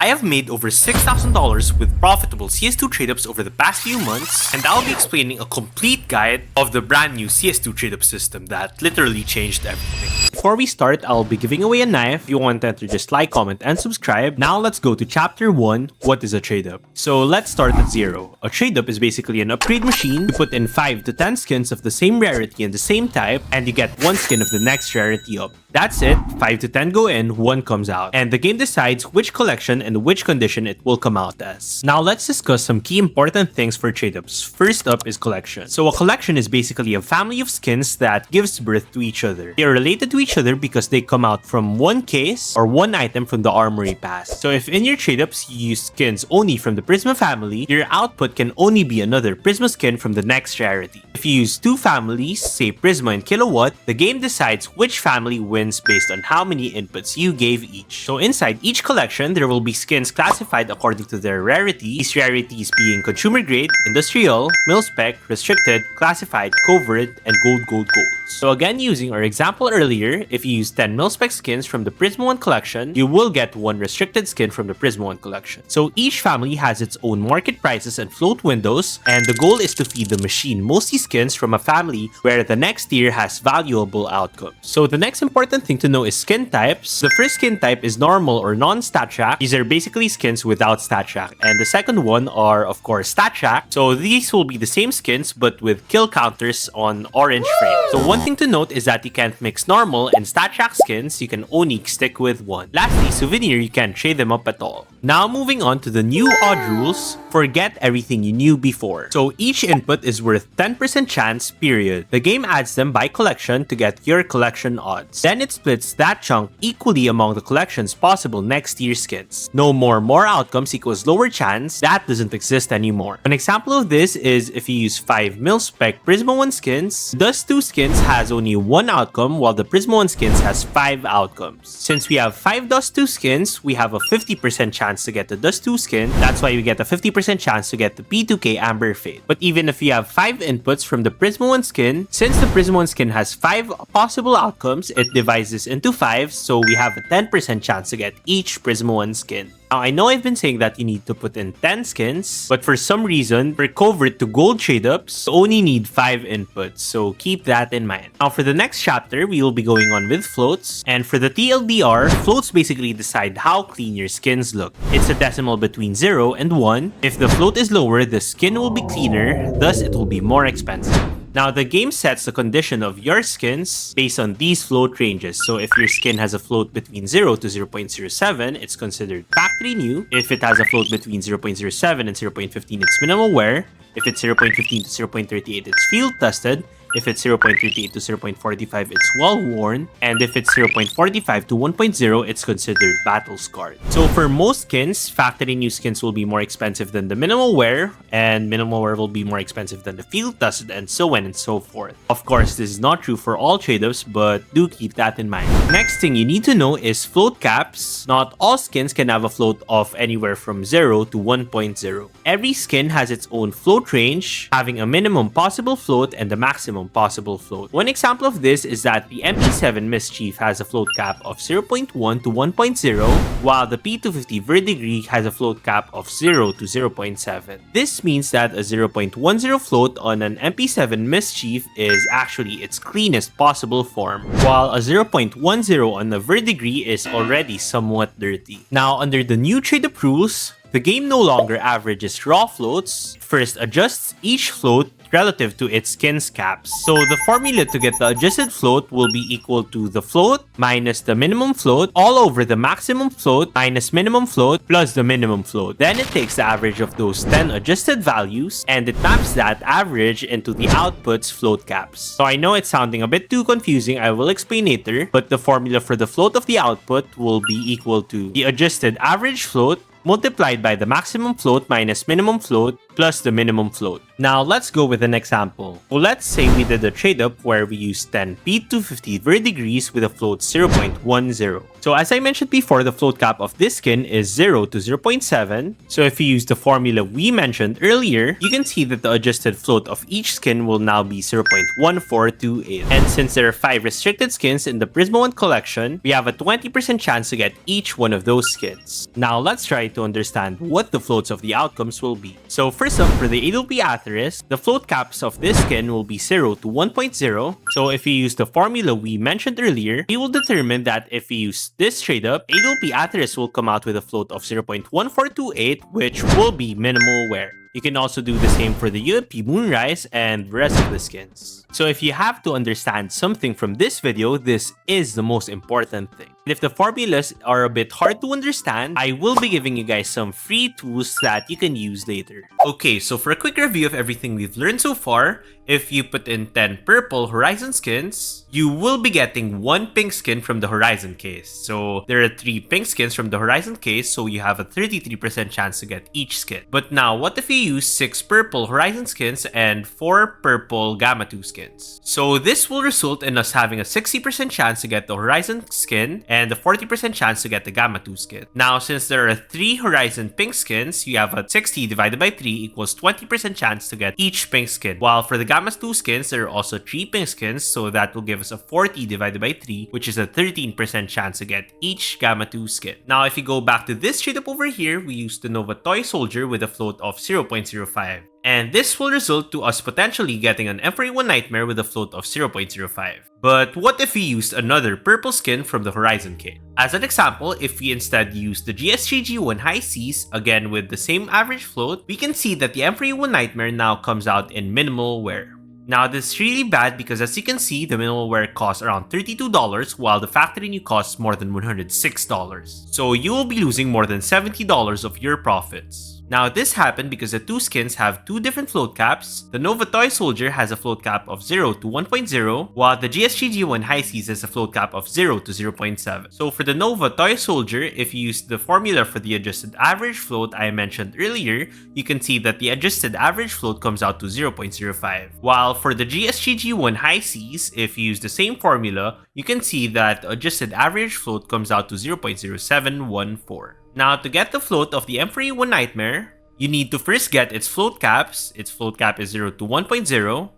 I have made over $6,000 with profitable CS2 trade-ups over the past few months, and I'll be explaining a complete guide of the brand new CS2 trade-up system that literally changed everything. Before we start, I'll be giving away a knife. If you want to enter, just like, comment, and subscribe. Now let's go to chapter 1, what is a trade-up? So let's start at 0. A trade-up is basically an upgrade machine. You put in 5 to 10 skins of the same rarity and the same type, and you get 1 skin of the next rarity up. That's it, 5 to 10 go in, 1 comes out. And the game decides which collection and which condition it will come out as. Now let's discuss some key important things for trade-ups. First up is collection. So a collection is basically a family of skins that gives birth to each other. They are related to each other because they come out from one case or one item from the armory pass. So if in your trade-ups you use skins only from the Prisma family, your output can only be another Prisma skin from the next rarity. If you use 2 families, say Prisma and Kilowatt, the game decides which family wins based on how many inputs you gave each. So inside each collection, there will be skins classified according to their rarity, these rarities being consumer grade, industrial, mil-spec, restricted, classified, covert, and gold. So again, using our example earlier, if you use 10 mil-spec skins from the Prisma 1 collection, you will get 1 restricted skin from the Prisma 1 collection. So each family has its own market prices and float windows, and the goal is to feed the machine mostly skins from a family where the next tier has valuable outcomes. So the next important thing to know is skin types. The first skin type is normal or non-stat track. These are basically skins without stat track. And the second one are, of course, stat track. So these will be the same skins but with kill counters on orange frame. So one thing to note is that you can't mix normal and stat track skins. You can only stick with one. Lastly, souvenir, you can't trade them up at all. Now moving on to the new odd rules. Forget everything you knew before. So each input is worth 10% chance, period. The game adds them by collection to get your collection odds. Then it splits that chunk equally among the collection's possible next tier skins. No more outcomes equals lower chance. That doesn't exist anymore. An example of this is if you use 5 mil-spec Prisma 1 skins, Dust 2 skins has only 1 outcome while the Prisma 1 skins has 5 outcomes. Since we have 5 Dust 2 skins, we have a 50% chance to get the Dust 2 skin. That's why we get a 50% chance to get the P2K Amber Fade. But even if you have 5 inputs from the Prisma 1 skin, since the Prisma 1 skin has 5 possible outcomes, it divides this into 5, so we have a 10% chance to get each Prisma 1 skin. Now, I know I've been saying that you need to put in 10 skins, but for some reason, for covert to gold trade-ups, you only need 5 inputs, so keep that in mind. Now, for the next chapter, we will be going on with floats, and for the TLDR, floats basically decide how clean your skins look. It's a decimal between 0 and 1. If the float is lower, the skin will be cleaner, thus it will be more expensive. Now, the game sets the condition of your skins based on these float ranges. So if your skin has a float between 0 to 0.07, it's considered factory new. If it has a float between 0.07 and 0.15, it's minimal wear. If it's 0.15 to 0.38, it's field tested. If it's 0.38 to 0.45, it's well worn. And if it's 0.45 to 1.0, it's considered battle scarred. So for most skins, factory new skins will be more expensive than the minimal wear, and minimal wear will be more expensive than the field tested, and so on and so forth. Of course, this is not true for all trade-offs, but do keep that in mind. Next thing you need to know is float caps. Not all skins can have a float of anywhere from 0 to 1.0. Every skin has its own float range, having a minimum possible float and the maximum possible float. One example of this is that the MP7 Mischief has a float cap of 0.1 to 1.0, while the P250 Verdigris has a float cap of 0 to 0.7. This means that a 0.10 float on an MP7 Mischief is actually its cleanest possible form, while a 0.10 on the Verdigris is already somewhat dirty. Now, under the new trade-up rules, the game no longer averages raw floats, first adjusts each float relative to its skin's caps. So the formula to get the adjusted float will be equal to the float minus the minimum float all over the maximum float minus minimum float plus the minimum float. Then it takes the average of those 10 adjusted values and it maps that average into the output's float caps. So I know it's sounding a bit too confusing, I will explain later, but the formula for the float of the output will be equal to the adjusted average float multiplied by the maximum float minus minimum float plus the minimum float. Now let's go with an example. So let's say we did a trade up where we used 10 P250 verdigris with a float 0.10. So as I mentioned before, the float cap of this skin is 0 to 0.7. So if you use the formula we mentioned earlier, you can see that the adjusted float of each skin will now be 0.1428. And since there are 5 restricted skins in the Prisma 1 collection, we have a 20% chance to get each one of those skins. Now let's try to understand what the floats of the outcomes will be. So first up, for the Adolpy Atheris, the float caps of this skin will be 0 to 1.0. So if we use the formula we mentioned earlier, we will determine that if we use this trade up, Adolpy Atheris will come out with a float of 0.1428, which will be minimal wear. You can also do the same for the UMP Moonrise and the rest of the skins. So if you have to understand something from this video, this is the most important thing. And if the formulas are a bit hard to understand, I will be giving you guys some free tools that you can use later. Okay, so for a quick review of everything we've learned so far, if you put in 10 purple Horizon skins, you will be getting 1 pink skin from the Horizon case. So there are 3 pink skins from the Horizon case, so you have a 33% chance to get each skin. But now, what if you use 6 purple Horizon skins and 4 purple Gamma 2 skins? So this will result in us having a 60% chance to get the Horizon skin and a 40% chance to get the Gamma 2 skin. Now, since there are 3 Horizon pink skins, you have a 60 divided by 3 equals 20% chance to get each pink skin. While for the Gamma 2 skins, there are also 3 pink skins, so that will give us a 40 divided by 3, which is a 13% chance to get each Gamma 2 skin. Now, if you go back to this trade up over here, we used the Nova Toy Soldier with a float of 0.05. And this will result to us potentially getting an M41 Nightmare with a float of 0.05. But what if we used another purple skin from the Horizon kit? As an example, if we instead use the GS3G1 High Seas, again with the same average float, we can see that the M41 Nightmare now comes out in minimal wear. Now this is really bad because as you can see, the minimal wear costs around $32 while the factory new costs more than $106. So you will be losing more than $70 of your profits. Now this happened because the 2 skins have 2 different float caps. The Nova Toy Soldier has a float cap of 0 to 1.0, while the GS3G1 High Seas has a float cap of 0 to 0.7. So for the Nova Toy Soldier, if you use the formula for the adjusted average float I mentioned earlier, you can see that the adjusted average float comes out to 0.05. While for the GS3G1 High Seas, if you use the same formula, you can see that the adjusted average float comes out to 0.0714. Now, to get the float of the M41 Nightmare, you need to first get its float caps. Its float cap is 0 to 1.0.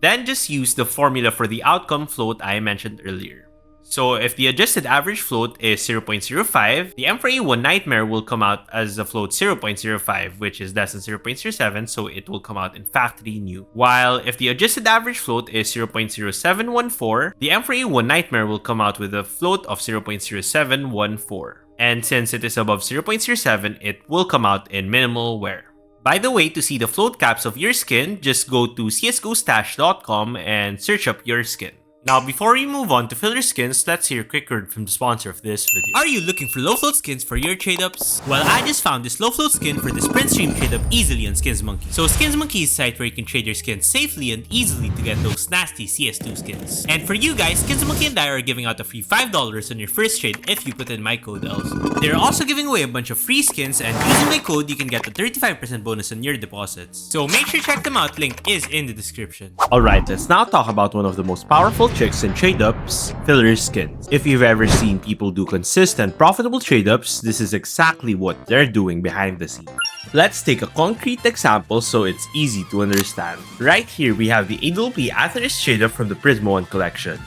Then just use the formula for the outcome float I mentioned earlier. So if the adjusted average float is 0.05, the M41 Nightmare will come out as a float 0.05, which is less than 0.07, so it will come out in factory new. While if the adjusted average float is 0.0714, the M41 Nightmare will come out with a float of 0.0714. And since it is above 0.07, it will come out in minimal wear. By the way, to see the float caps of your skin, just go to csgostash.com and search up your skin. Now, before we move on to filler skins, let's hear a quick word from the sponsor of this video. Are you looking for low float skins for your trade-ups? Well, I just found this low float skin for the Sprint Stream trade-up easily on SkinsMonkey. So SkinsMonkey is a site where you can trade your skins safely and easily to get those nasty CS2 skins. And for you guys, SkinsMonkey and I are giving out a free $5 on your first trade if you put in my code ELS. They're also giving away a bunch of free skins, and using my code, you can get a 35% bonus on your deposits. So make sure to check them out, link is in the description. Alright, let's now talk about one of the most powerful tricks in trade-ups, filler skins. If you've ever seen people do consistent, profitable trade-ups, this is exactly what they're doing behind the scenes. Let's take a concrete example so it's easy to understand. Right here, we have the Adolpy Atheris trade-up from the Prisma 1 collection.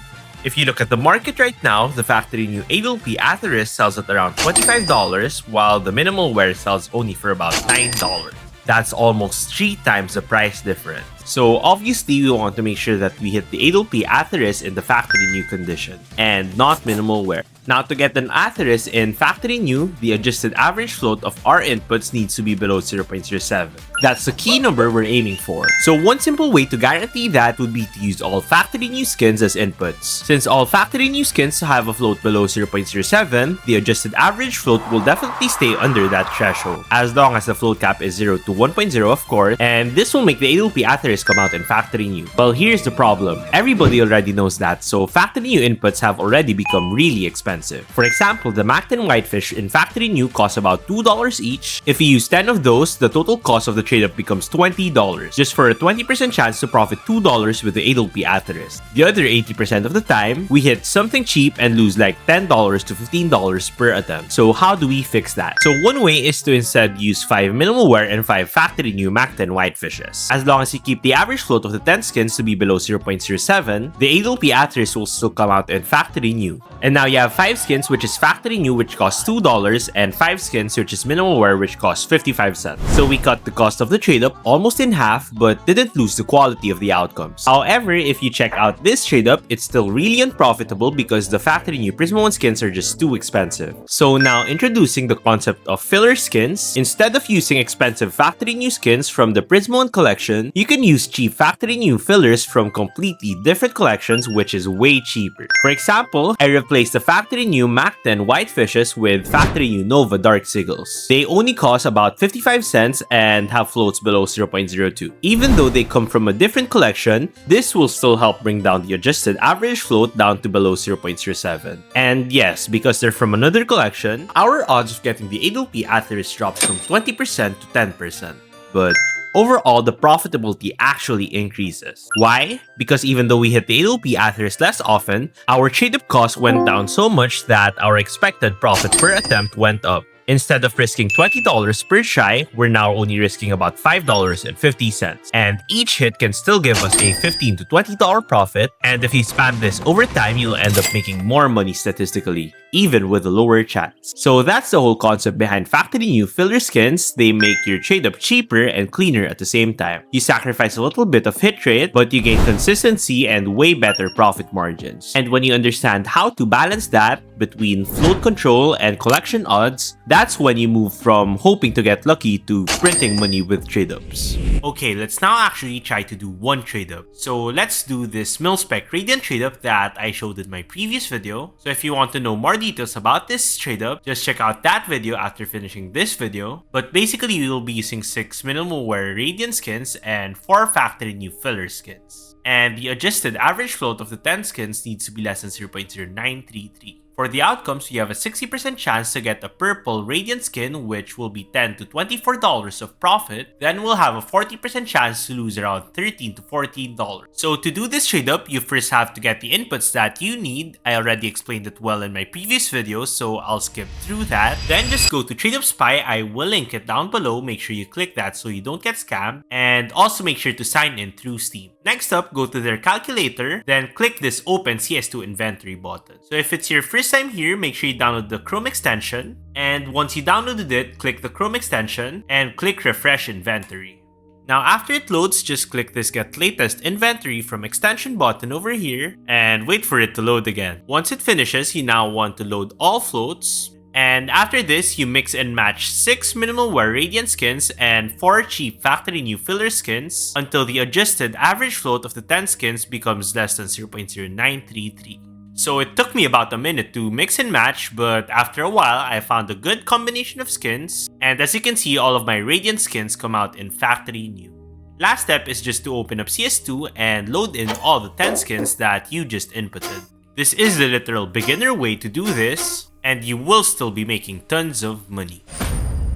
If you look at the market right now, the factory new Adolpy Atheris sells at around $25, while the minimal wear sells only for about $9. That's almost 3 times the price difference. So obviously, we want to make sure that we hit the Adolpy Atheris in the factory new condition and not minimal wear. Now, to get an Atheris in factory new, the adjusted average float of our inputs needs to be below 0.07. That's the key number we're aiming for. So one simple way to guarantee that would be to use all factory new skins as inputs. Since all factory new skins have a float below 0.07, the adjusted average float will definitely stay under that threshold, as long as the float cap is 0 to 1.0 of course, and this will make the Adolpy Atheris come out in factory new. Well, here's the problem. Everybody already knows that, so factory new inputs have already become really expensive. expensive. For example, the Mactan Whitefish in Factory New cost about $2 each. If you use 10 of those, the total cost of the trade-up becomes $20, just for a 20% chance to profit $2 with the 8LP Atheryst. The other 80% of the time, we hit something cheap and lose like $10 to $15 per attempt. So how do we fix that? So one way is to instead use 5 minimal wear and 5 Factory New Mactan Whitefishes. As long as you keep the average float of the 10 skins to be below 0.07, the 8LP Atheryst will still come out in Factory New. And now you have 5 skins which is Factory New which costs $2 and 5 skins which is minimal wear which costs 55 cents. So we cut the cost of the trade-up almost in half but didn't lose the quality of the outcomes. However, if you check out this trade-up, it's still really unprofitable because the Factory New Prisma 1 skins are just too expensive. So now introducing the concept of filler skins, instead of using expensive Factory New skins from the Prisma 1 collection, you can use cheap Factory New fillers from completely different collections which is way cheaper. For example, I replaced the Factory New Mactan Whitefishes with Factory New Nova Dark Sigils. They only cost about 55 cents and have floats below 0.02. Even though they come from a different collection, this will still help bring down the adjusted average float down to below 0.07. And yes, because they're from another collection, our odds of getting the 8LP Atheryst drops from 20% to 10%. But overall, the profitability actually increases. Why? Because even though we hit the 8LP Atheryst less often, our trade-up cost went down so much that our expected profit per attempt went up. Instead of risking $20 per try, we're now only risking about $5.50. And each hit can still give us a $15 to $20 profit. And if you spam this over time, you'll end up making more money statistically, even with a lower chance. So that's the whole concept behind Factory New filler skins. They make your trade-up cheaper and cleaner at the same time. You sacrifice a little bit of hit rate, but you gain consistency and way better profit margins. And when you understand how to balance that between float control and collection odds, that's when you move from hoping to get lucky to printing money with trade-ups. Okay, let's now actually try to do one trade-up. So let's do this Mil-Spec Radiant trade-up that I showed in my previous video. So if you want to know more details about this trade-up, just check out that video after finishing this video. But basically, we will be using 6 minimal wear Radiant skins and 4 Factory New filler skins. And the adjusted average float of the 10 skins needs to be less than 0.0933. For the outcomes, you have a 60% chance to get a purple Radiant skin, which will be $10 to $24 of profit. Then we'll have a 40% chance to lose around $13 to $14. So to do this trade up, you first have to get the inputs that you need. I already explained it well in my previous video, so I'll skip through that. Then just go to TradeUp Spy. I will link it down below. Make sure you click that so you don't get scammed. And also make sure to sign in through Steam. Next up, go to their calculator, then click this Open CS2 Inventory button. So if it's your first time here, make sure you download the Chrome extension. And once you downloaded it, click the Chrome extension and click Refresh Inventory. Now after it loads, just click this Get Latest Inventory from Extension button over here and wait for it to load again. Once it finishes, you now want to load all floats. And after this, you mix and match 6 minimal wear Radiant skins and 4 cheap Factory New filler skins until the adjusted average float of the 10 skins becomes less than 0.0933. So it took me about a minute to mix and match, but after a while, I found a good combination of skins. And as you can see, all of my Radiant skins come out in Factory New. Last step is just to open up CS2 and load in all the 10 skins that you just inputted. This is the literal beginner way to do this, and you will still be making tons of money.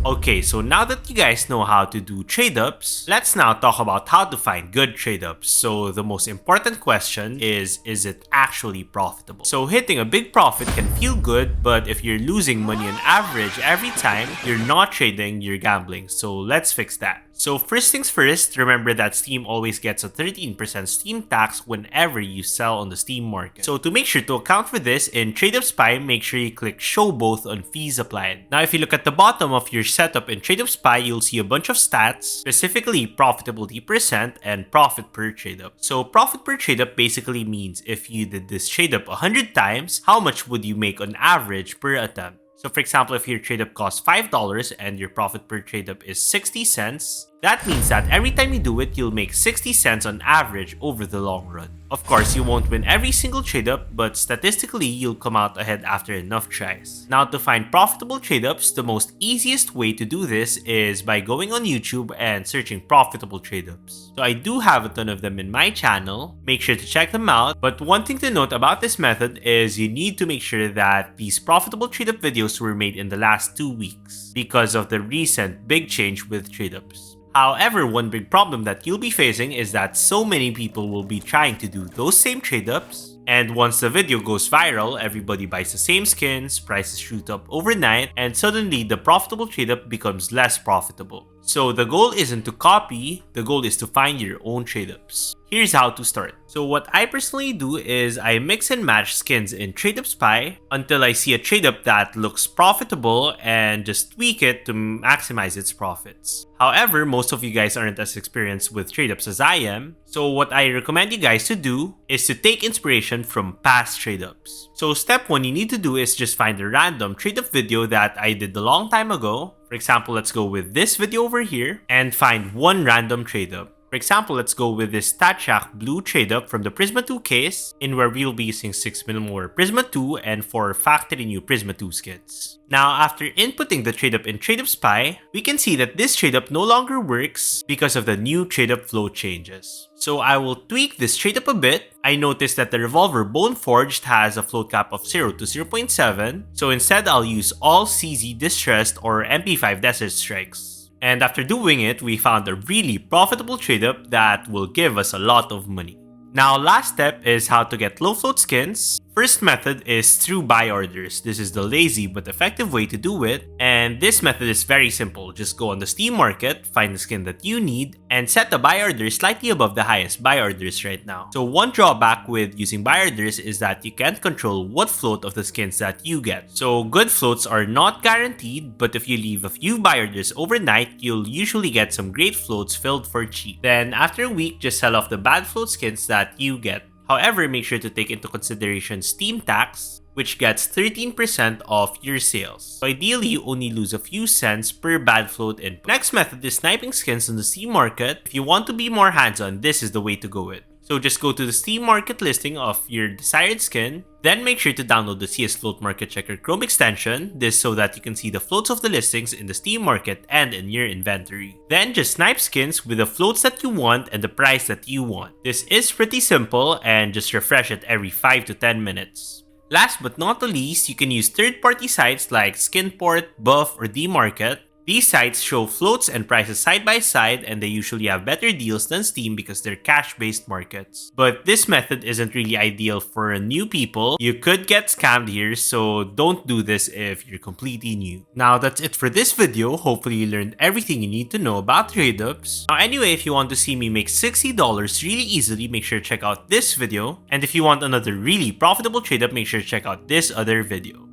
Okay, so now that you guys know how to do trade-ups, let's now talk about how to find good trade-ups. So the most important question is it actually profitable? So hitting a big profit can feel good, but if you're losing money on average every time, you're not trading, you're gambling. So let's fix that. So first things first, remember that Steam always gets a 13% Steam tax whenever you sell on the Steam market. So to make sure to account for this, in TradeUp Spy, make sure you click Show Both on Fees Applied. Now if you look at the bottom of your setup in TradeUp Spy, you'll see a bunch of stats, specifically profitability percent and profit per trade-up. So profit per trade-up basically means if you did this trade-up 100 times, how much would you make on average per attempt? So for example, if your trade-up costs $5 and your profit per trade-up is 60 cents, That means that every time you do it, you'll make 60 cents on average over the long run. Of course, you won't win every single trade-up, but statistically, you'll come out ahead after enough tries. Now, to find profitable trade-ups, the most easiest way to do this is by going on YouTube and searching profitable trade-ups. So I do have a ton of them in my channel, make sure to check them out, but one thing to note about this method is you need to make sure that these profitable trade-up videos were made in the last 2 weeks because of the recent big change with trade-ups. However, one big problem that you'll be facing is that so many people will be trying to do those same trade-ups, and once the video goes viral, everybody buys the same skins, prices shoot up overnight, and suddenly the profitable trade-up becomes less profitable. So the goal isn't to copy, the goal is to find your own trade-ups. Here's how to start. So what I personally do is I mix and match skins in TradeUp Spy until I see a trade-up that looks profitable and just tweak it to maximize its profits. However, most of you guys aren't as experienced with trade-ups as I am, so what I recommend you guys to do is to take inspiration from past trade-ups. So step 1 you need to do is just find a random trade-up video that I did a long time ago. For example, let's go with this video over here and find one random trade-up. For example, let's go with this StatShack Blue trade-up from the Prisma 2 case, in where we'll be using 6 mil more Prisma 2 and 4 factory new Prisma 2 skins. Now, after inputting the trade-up in TradeUp Spy, we can see that this trade-up no longer works because of the new trade-up flow changes. So I will tweak this trade-up a bit. I noticed that the Revolver Bone Forged has a float cap of 0 to 0.7, so instead I'll use all CZ Distressed or MP5 Desert Strikes. And after doing it, we found a really profitable trade-up that will give us a lot of money. Now, last step is how to get low float skins. First method is through buy orders. This is the lazy but effective way to do it, and this method is very simple. Just go on the Steam market, find the skin that you need, and set the buy order slightly above the highest buy orders right now. So one drawback with using buy orders is that you can't control what float of the skins that you get. So good floats are not guaranteed, but if you leave a few buy orders overnight, you'll usually get some great floats filled for cheap. Then after a week, just sell off the bad float skins that you get. However, make sure to take into consideration Steam tax, which gets 13% off your sales. So ideally, you only lose a few cents per bad float input. Next method is sniping skins on the Steam market. If you want to be more hands-on, this is the way to go with. So just go to the Steam market listing of your desired skin, then make sure to download the CS Float Market Checker Chrome extension, this so that you can see the floats of the listings in the Steam market and in your inventory. Then just snipe skins with the floats that you want and the price that you want. This is pretty simple and just refresh it every 5 to 10 minutes. Last but not the least, you can use third-party sites like Skinport, Buff, or DMarket. These sites show floats and prices side by side, and they usually have better deals than Steam because they're cash-based markets. But this method isn't really ideal for new people. You could get scammed here, so don't do this if you're completely new. Now that's it for this video. Hopefully you learned everything you need to know about trade-ups. Now anyway, if you want to see me make $60 really easily, make sure to check out this video. And if you want another really profitable trade-up, make sure to check out this other video.